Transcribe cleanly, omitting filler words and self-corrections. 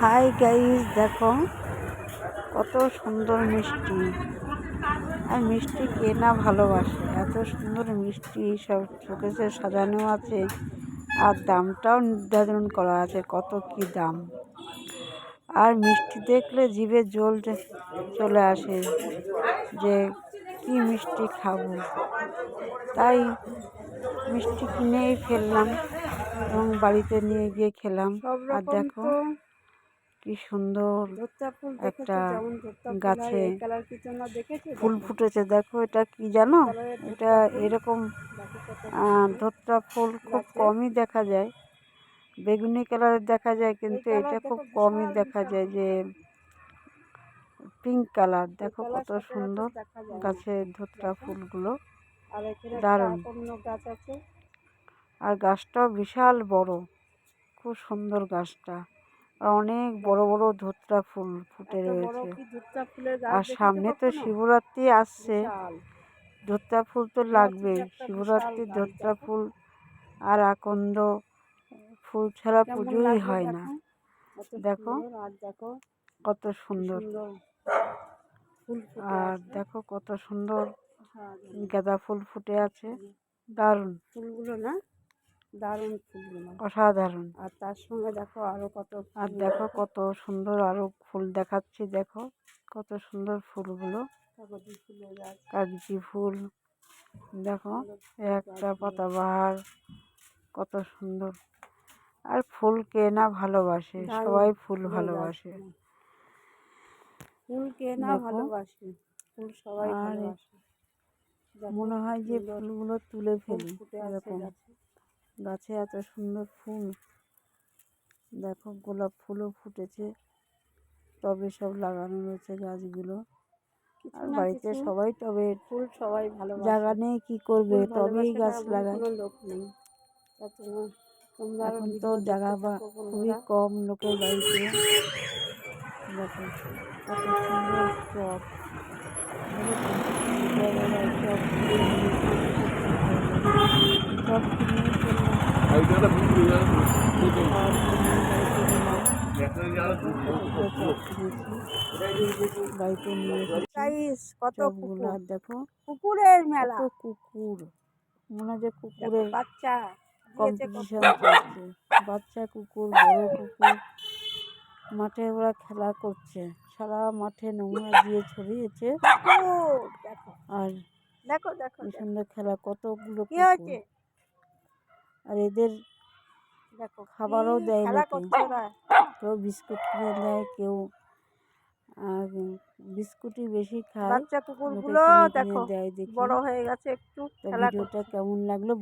Hi guys, দেখো কত সুন্দর মিষ্টি। আর মিষ্টি কে না ভালোবাসে। এত সুন্দর মিষ্টি সব শোকেসে সাজানো আছে, আর দামটাও নির্ধারণ করা আছে কত কি দাম। আর মিষ্টি দেখলে জিভে জল চলে আসে যে কি মিষ্টি খাবো। তাই মিষ্টি কিনেই ফেললাম এবং বাড়িতে নিয়ে গিয়ে খেলাম। আর দেখো কি সুন্দর একটা গাছে ফুল ফুটেছে। দেখো এটা কি জানো, এটা এরকম ধোত্রা ফুল খুব কমই দেখা যায়। বেগুনি কালারের দেখা যায়, কিন্তু এটা খুব কমই দেখা যায় যে পিঙ্ক কালার। দেখো কত সুন্দর গাছের ধোত্রা ফুলগুলো, দারুণ। আর গাছটাও বিশাল বড়, খুব সুন্দর গাছটা। আর অনেক বড় বড় ধোত্রা ফুল ফুটে রয়েছে। আর সামনে তো শিবরাত্রি আসছে, ধোত্রা ফুল তো লাগবেই। শিবরাত্রির ধোত্রা ফুল আর আকন্দ ফুল ছাড়া পুজোই হয় না। দেখো কত সুন্দর। আর দেখো কত সুন্দর গাঁদা ফুল ফুটে আছে, দারুণ ফুলগুলো না, দারুণ ফুলগুলো, অসাধারণ। আর তার সঙ্গে দেখো আরো কত, আর দেখো কত সুন্দর আরো ফুল দেখাচ্ছি। দেখো কত সুন্দর ফুলগুলো, কাগজি ফুল। দেখো একটা পাতাবাহার, কত সুন্দর। আর ফুল কে না ভালোবাসে, সবাই ফুল ভালোবাসে। ফুল কে না ভালোবাসে, ফুল সবাই ভালোবাসে। মনে হয় যে ফুলগুলো তুলে ফেলি। এরকম গাছে এত সুন্দর ফুল। দেখো গোলাপ ফুলও ফুটেছে, টবে সব লাগানো রয়েছে গাছগুলো। আর বাড়িতে সবাই টবে ফুল সবাই ভালো, জায়গা নেই কি করবে, টবেই গাছ লাগায়। এখন তো জায়গা বা খুবই কম লোকের বাড়িতে। দেখো কত সুন্দর টব, দেখো কুকুরের মেলা, কুকুর মনে হয় যে কুকুরের বাচ্চা কম্পিটিশন চলছে। বাচ্চা কুকুর, বড় কুকুর মাঠে ওরা খেলা করছে। সারা মাঠে নোংরা দিয়ে ছড়িয়েছে। আর দেখো দেখো কি সুন্দর খেলা, কতগুলো কুকুর। আর এদের দেখো খাবারও দেয় লোকে, কেউ বিস্কুট কিনে দেয়, কেউ বিস্কুটই বেশি খায়। বাচ্চা কুকুরগুলো দেখো বড় হয়ে গেছে একটু। ভিডিওটা কেমন লাগলো